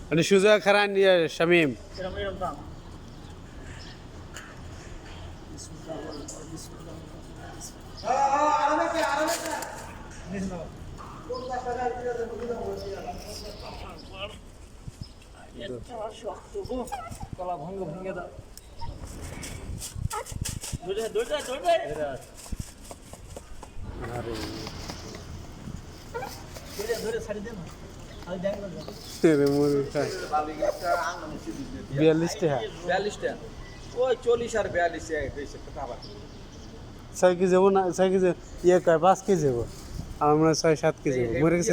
মানে সুজা খারান শামিম কলা ভঙ্গে দাও ধরে ছাড়ি দে না আমি ব্যাংক রে মুরগি খায় 42 টাকা 42 টা ওই 40 আর 42 হইছে কথা আবার 6 কেজি যাবো না 6 কেজি ইয়ে কয় 5 কেজি যাবো আমরা 6-7 কেজি যাবো মরে গেছে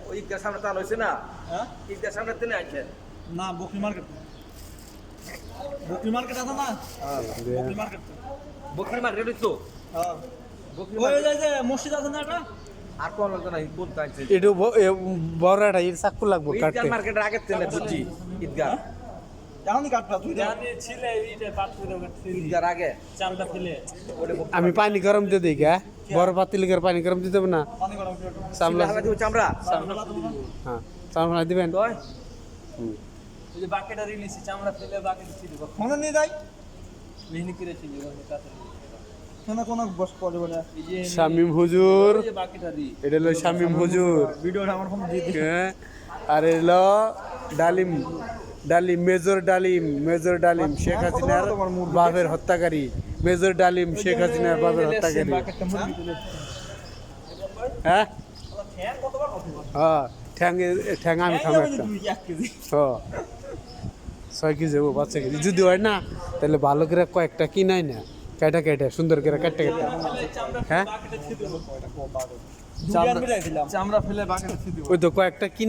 ওই ঈদগার সামনে তাল হইছে না হ্যাঁ ঈদগার সামনে তেনে আইছেন না বকরি মার্কেট আছে না বকরি মার্কেট বকরি মার্কেট হইতো হ্যাঁ বকরি ওই যে মসজিদ আছে না এটা আর কোন লোক না কোন তাইছে একটু বড়টা এর চাকু লাগবো ঈদগার কাটতে মার্কেটের আগে তেনে বুঝছি ঈদগার জানি কাটটা তুই জানি ছিলে এইটা পাট করে কাটছিল ঈদগার আগে চামড়া ফেলে ওরে আমি পানি গরম দিয়ে দিই গা বড় পাতিলিকের পানি গরম দিতে হবে না পানি গরম করে চামড়া চামড়া হ্যাঁ চামড়া দিবেন কয় ওই যে বাকেটা রিলিছি চামড়া ফেলে বাকেট ছিল মনে নিয়ে যাই মেহনি করে ছিল কাছে শোনা কোন বস পড়ে বলে এই যে শামিম হুজুর এই যে বাকেটা রি এটা হলো শামিম হুজুর ভিডিওটা আমার ফোন দিয়ে হ্যাঁ আর এলো ডালিম মেজর ডালিম শেখ হাসিনার বাপের হত্যাকারী মেজর ডালিম শেখ হাসিনার বাপের হত্যাকারী বাকেটটা মুরগি তুলে হ্যাঁ ফ্যান কতবার কথা হ্যাঁ ঠ্যাং আমি খাবো একটা 1 কেজি হ্যাঁ 6 কেজি যাবো বাচ্চা কেজি যদি হয় না তাহলে ভালো করে কয়েকটা কিনাই না কেটে সুন্দর করে কাটতে হ্যাঁ চামড়া ফেলে বাকেটে ছিল ওই তো কয়েকটা কিনে